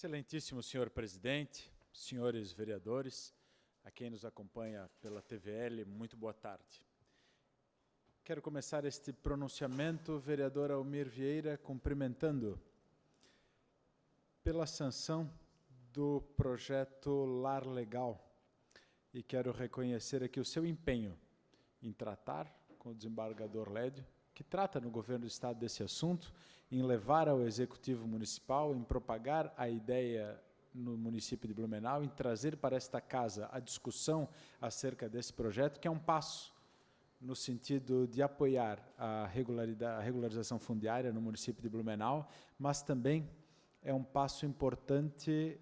Excelentíssimo senhor presidente, senhores vereadores, a quem nos acompanha pela TVL, muito boa tarde. Quero começar este pronunciamento, vereador Almir Vieira, cumprimentando pela sanção do projeto Lar Legal e quero reconhecer aqui o seu empenho em tratar com o desembargador Lédio, que trata no governo do Estado desse assunto, em levar ao Executivo Municipal, em propagar a ideia no município de Blumenau, em trazer para esta casa a discussão acerca desse projeto, que é um passo no sentido de apoiar a regularização fundiária no município de Blumenau, mas também é um passo importante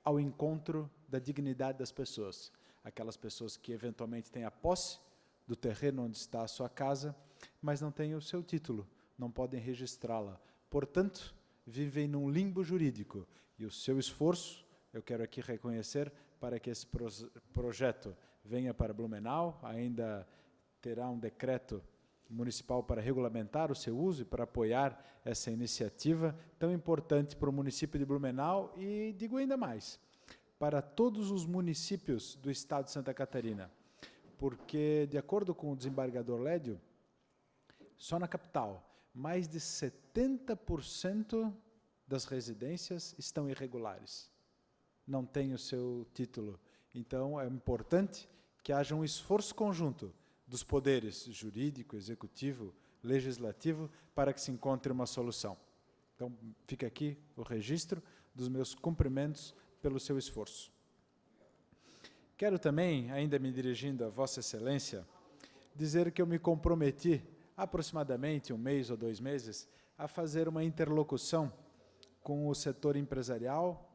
ao encontro da dignidade das pessoas, aquelas pessoas que eventualmente têm a posse do terreno onde está a sua casa, mas não têm o seu título, não podem registrá-la. Portanto, vivem num limbo jurídico. E o seu esforço, eu quero aqui reconhecer, para que esse projeto venha para Blumenau, ainda terá um decreto municipal para regulamentar o seu uso e para apoiar essa iniciativa tão importante para o município de Blumenau e, digo ainda mais, para todos os municípios do estado de Santa Catarina. Porque, de acordo com o desembargador Lédio, só na capital, mais de 70% das residências estão irregulares, não têm o seu título. Então, é importante que haja um esforço conjunto dos poderes jurídico, executivo, legislativo, para que se encontre uma solução. Então, fica aqui o registro dos meus cumprimentos pelo seu esforço. Quero também, ainda me dirigindo a Vossa Excelência, dizer que eu me comprometi, aproximadamente 1 mês ou 2 meses, a fazer uma interlocução com o setor empresarial,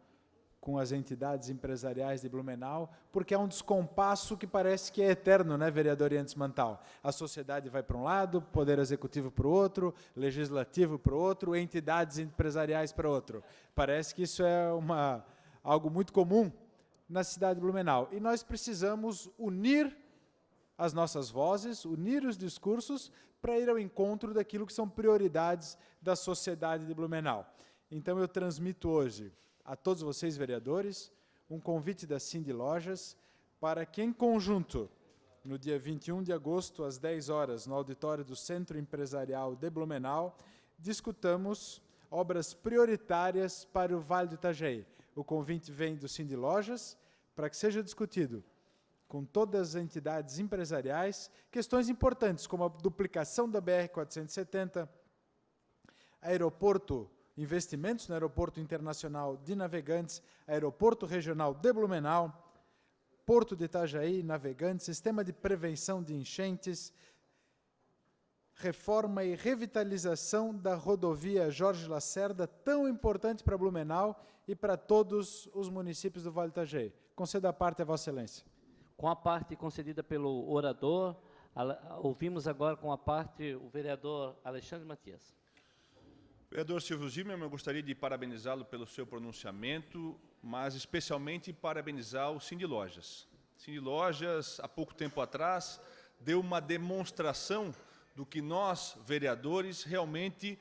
com as entidades empresariais de Blumenau, porque é um descompasso que parece que é eterno, né, vereador Yandes Mantal? A sociedade vai para um lado, poder executivo para o outro, legislativo para o outro, entidades empresariais para o outro. Parece que isso é algo muito comum na cidade de Blumenau. E nós precisamos unir as nossas vozes, unir os discursos para ir ao encontro daquilo que são prioridades da sociedade de Blumenau. Então, eu transmito hoje a todos vocês, vereadores, um convite da Cindy Lojas para que, em conjunto, no dia 21 de agosto, às 10 horas, no auditório do Centro Empresarial de Blumenau, discutamos obras prioritárias para o Vale do Itajaí. O convite vem do Cindy Lojas para que seja discutido com todas as entidades empresariais, questões importantes, como a duplicação da BR-470, aeroporto, investimentos no Aeroporto Internacional de Navegantes, Aeroporto Regional de Blumenau, Porto de Itajaí, Navegantes, Sistema de Prevenção de Enchentes, reforma e revitalização da rodovia Jorge Lacerda, tão importante para Blumenau e para todos os municípios do Vale do Itajaí. Concedo a parte a Vossa Excelência. Com a parte concedida pelo orador, ouvimos agora com a parte o vereador Alexandre Matias. Vereador Silvio Zimmermann, eu gostaria de parabenizá-lo pelo seu pronunciamento, mas especialmente parabenizar o Cindy Lojas. Cindy Lojas, há pouco tempo atrás, deu uma demonstração do que nós, vereadores, realmente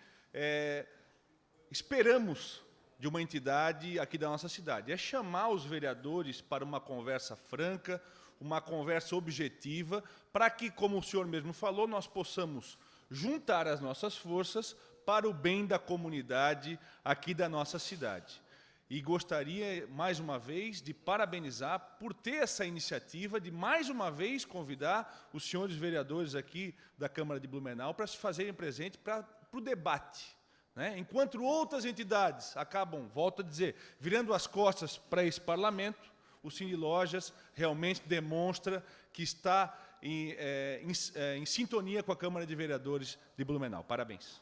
esperamos de uma entidade aqui da nossa cidade. É chamar os vereadores para uma conversa franca, uma conversa objetiva, para que, como o senhor mesmo falou, nós possamos juntar as nossas forças para o bem da comunidade aqui da nossa cidade. E gostaria, mais uma vez, de parabenizar por ter essa iniciativa de, mais uma vez, convidar os senhores vereadores aqui da Câmara de Blumenau para se fazerem presentes para o debate. Né? Enquanto outras entidades acabam, volto a dizer, virando as costas para esse parlamento, o Cindy Lojas realmente demonstra que está em sintonia com a Câmara de Vereadores de Blumenau. Parabéns.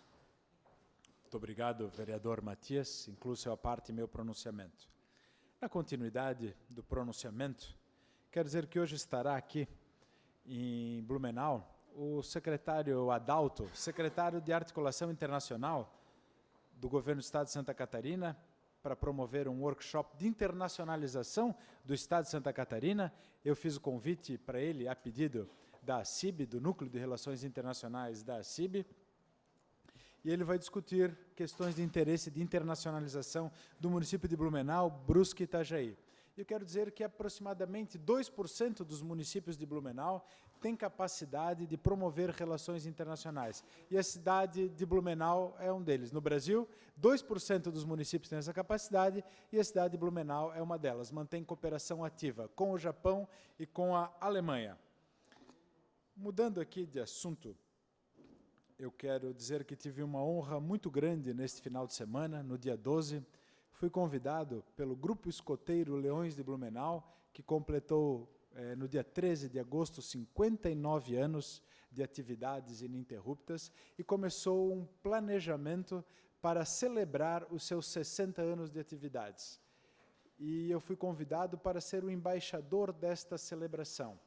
Muito obrigado, vereador Matias, incluo a parte meu pronunciamento. Na continuidade do pronunciamento, quero dizer que hoje estará aqui em Blumenau o secretário Adalto, secretário de Articulação Internacional do Governo do Estado de Santa Catarina, para promover um workshop de internacionalização do Estado de Santa Catarina. Eu fiz o convite para ele a pedido da ACIB, do Núcleo de Relações Internacionais da ACIB, e ele vai discutir questões de interesse de internacionalização do município de Blumenau, Brusque e Itajaí. Eu quero dizer que aproximadamente 2% dos municípios de Blumenau têm capacidade de promover relações internacionais. E a cidade de Blumenau é um deles. No Brasil, 2% dos municípios têm essa capacidade e a cidade de Blumenau é uma delas. Mantém cooperação ativa com o Japão e com a Alemanha. Mudando aqui de assunto, eu quero dizer que tive uma honra muito grande neste final de semana, no dia 12. Fui convidado pelo Grupo Escoteiro Leões de Blumenau, que completou, no dia 13 de agosto, 59 anos de atividades ininterruptas e começou um planejamento para celebrar os seus 60 anos de atividades. E eu fui convidado para ser o embaixador desta celebração.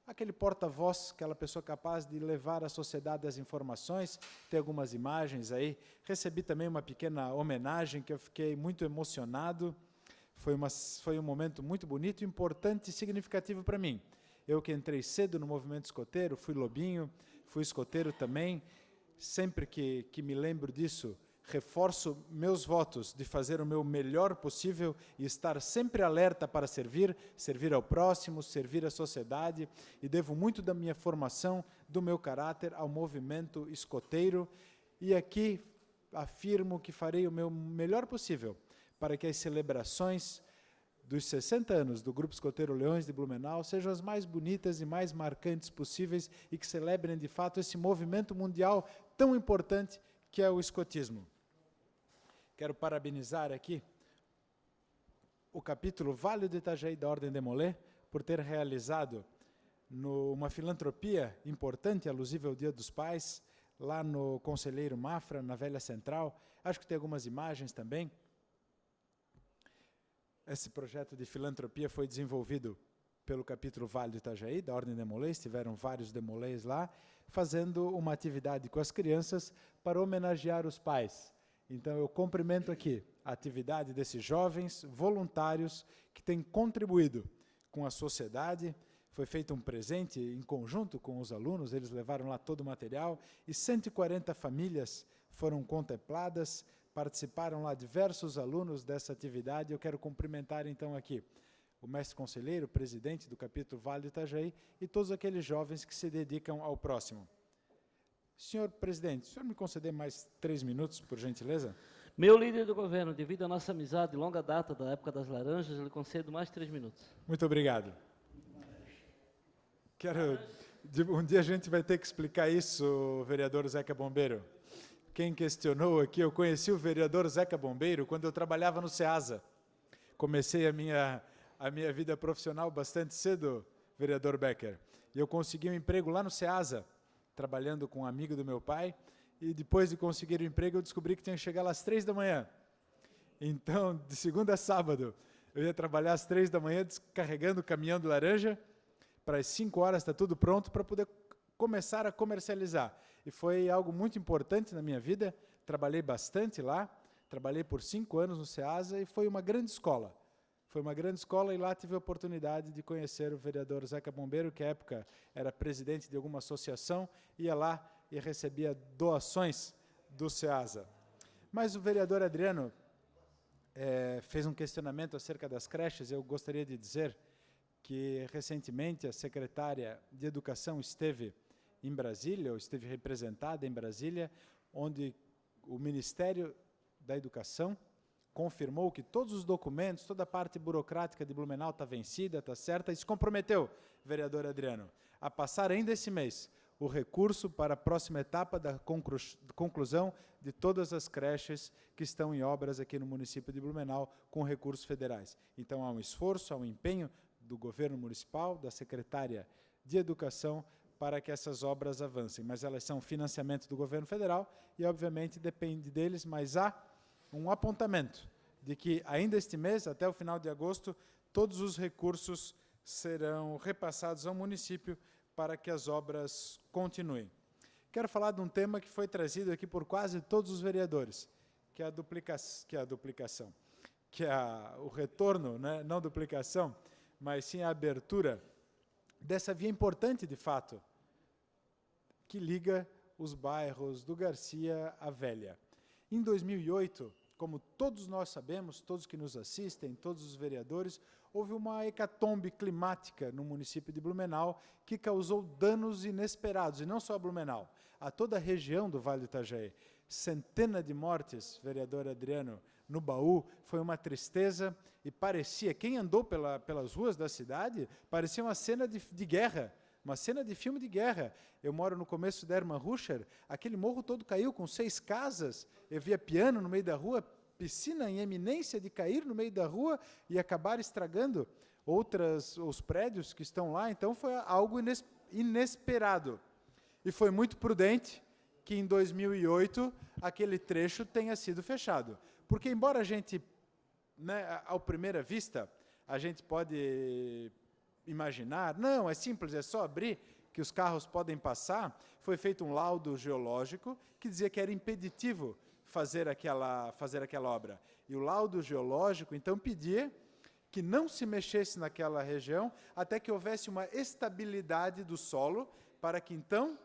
Aquele porta-voz, aquela pessoa capaz de levar à sociedade as informações, tem algumas imagens aí. Recebi também uma pequena homenagem que eu fiquei muito emocionado. Foi um momento muito bonito, importante e significativo para mim. Eu que entrei cedo no movimento escoteiro, fui lobinho, fui escoteiro também. Sempre que me lembro disso, reforço meus votos de fazer o meu melhor possível e estar sempre alerta para servir ao próximo, servir à sociedade, e devo muito da minha formação, do meu caráter ao movimento escoteiro, e aqui afirmo que farei o meu melhor possível para que as celebrações dos 60 anos do Grupo Escoteiro Leões de Blumenau sejam as mais bonitas e mais marcantes possíveis e que celebrem de fato esse movimento mundial tão importante que é o escotismo. Quero parabenizar aqui o capítulo Vale do Itajaí da Ordem de Molay por ter realizado uma filantropia importante, alusiva ao Dia dos Pais, lá no Conselheiro Mafra, na Velha Central. Acho que tem algumas imagens também. Esse projeto de filantropia foi desenvolvido pelo capítulo Vale do Itajaí, da Ordem de Molay. Tiveram vários demolays lá, fazendo uma atividade com as crianças para homenagear os pais. Então, eu cumprimento aqui a atividade desses jovens voluntários que têm contribuído com a sociedade. Foi feito um presente em conjunto com os alunos, eles levaram lá todo o material, e 140 famílias foram contempladas, participaram lá diversos alunos dessa atividade. Eu quero cumprimentar, então, aqui o mestre conselheiro, presidente do capítulo Vale do Itajaí, e todos aqueles jovens que se dedicam ao próximo. Senhor presidente, o senhor me conceder mais 3 minutos, por gentileza? Meu líder do governo, devido à nossa amizade de longa data, da época das laranjas, eu lhe concedo mais 3 minutos. Muito obrigado. Um dia a gente vai ter que explicar isso, vereador Zeca Bombeiro. Quem questionou aqui, eu conheci o vereador Zeca Bombeiro quando eu trabalhava no SEASA. Comecei a minha vida profissional bastante cedo, vereador Becker. E eu consegui um emprego lá no SEASA, trabalhando com um amigo do meu pai, e depois de conseguir o emprego, eu descobri que tinha que chegar lá às 3 da manhã. Então, de segunda a sábado, eu ia trabalhar às 3 da manhã, descarregando o caminhão de laranja, para as 5 horas está tudo pronto para poder começar a comercializar. E foi algo muito importante na minha vida, trabalhei bastante lá, trabalhei por 5 anos no SEASA e foi uma grande escola. Foi uma grande escola e lá tive a oportunidade de conhecer o vereador Zeca Bombeiro, que à época era presidente de alguma associação, ia lá e recebia doações do SEASA. Mas o vereador Adriano fez um questionamento acerca das creches. Eu gostaria de dizer que recentemente a secretária de Educação esteve em Brasília, ou esteve representada em Brasília, onde o Ministério da Educação confirmou que todos os documentos, toda a parte burocrática de Blumenau está vencida, está certa, e se comprometeu, vereador Adriano, a passar ainda esse mês o recurso para a próxima etapa da conclusão de todas as creches que estão em obras aqui no município de Blumenau com recursos federais. Então, há um esforço, há um empenho do governo municipal, da secretária de Educação, para que essas obras avancem. Mas elas são financiamento do governo federal e, obviamente, depende deles, mas há um apontamento de que ainda este mês, até o final de agosto, todos os recursos serão repassados ao município para que as obras continuem. Quero falar de um tema que foi trazido aqui por quase todos os vereadores, que é o retorno, né? Não duplicação, mas sim a abertura dessa via importante, de fato, que liga os bairros do Garcia à Velha. Em 2008, como todos nós sabemos, todos que nos assistem, todos os vereadores, houve uma hecatombe climática no município de Blumenau que causou danos inesperados, e não só a Blumenau, a toda a região do Vale do Itajaí. Centenas de mortes, vereador Adriano, no Baú, foi uma tristeza e parecia, quem andou pelas ruas da cidade, parecia uma cena de guerra, uma cena de filme de guerra. Eu moro no começo da Ermanrucher, aquele morro todo caiu com 6 casas, eu via piano no meio da rua, piscina em eminência de cair no meio da rua e acabar estragando os prédios que estão lá. Então foi algo inesperado. E foi muito prudente que em 2008 aquele trecho tenha sido fechado. Porque embora a gente, né, ao primeira vista, a gente pode imaginar, não, é simples, é só abrir que os carros podem passar, foi feito um laudo geológico que dizia que era impeditivo fazer aquela obra. E o laudo geológico, então, pedia que não se mexesse naquela região até que houvesse uma estabilidade do solo para que, então,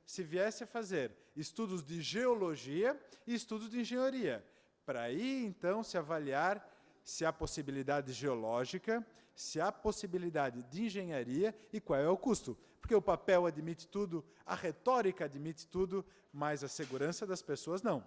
se viesse a fazer estudos de geologia e estudos de engenharia. Para aí, então, se avaliar se há possibilidade geológica, se há possibilidade de engenharia e qual é o custo. Porque o papel admite tudo, a retórica admite tudo, mas a segurança das pessoas não.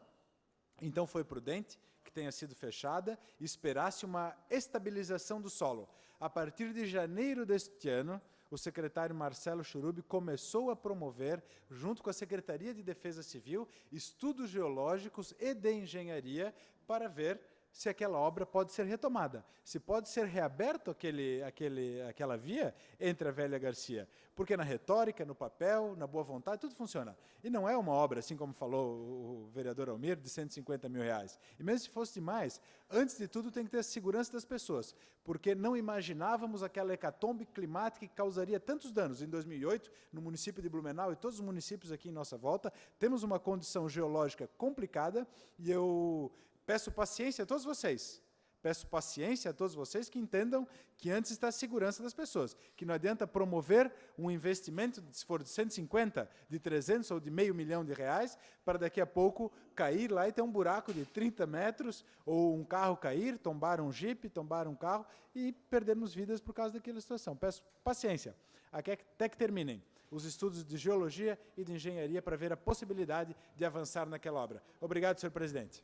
Então foi prudente que tenha sido fechada e esperasse uma estabilização do solo. A partir de janeiro deste ano, o secretário Marcelo Churub começou a promover, junto com a Secretaria de Defesa Civil, estudos geológicos e de engenharia para ver se aquela obra pode ser retomada, se pode ser reaberto aquela via entre a Velha Garcia. Porque na retórica, no papel, na boa vontade, tudo funciona. E não é uma obra, assim como falou o vereador Almir, de 150 mil reais. E mesmo se fosse demais, antes de tudo tem que ter a segurança das pessoas, porque não imaginávamos aquela hecatombe climática que causaria tantos danos. Em 2008, no município de Blumenau e todos os municípios aqui em nossa volta, temos uma condição geológica complicada e eu peço paciência a todos vocês. Peço paciência a todos vocês que entendam que antes está a segurança das pessoas, que não adianta promover um investimento, se for de 150, de 300 ou de R$500 mil, para daqui a pouco cair lá e ter um buraco de 30 metros, ou um carro cair, tombar um jipe, tombar um carro e perdermos vidas por causa daquela situação. Peço paciência, até que terminem os estudos de geologia e de engenharia para ver a possibilidade de avançar naquela obra. Obrigado, senhor presidente.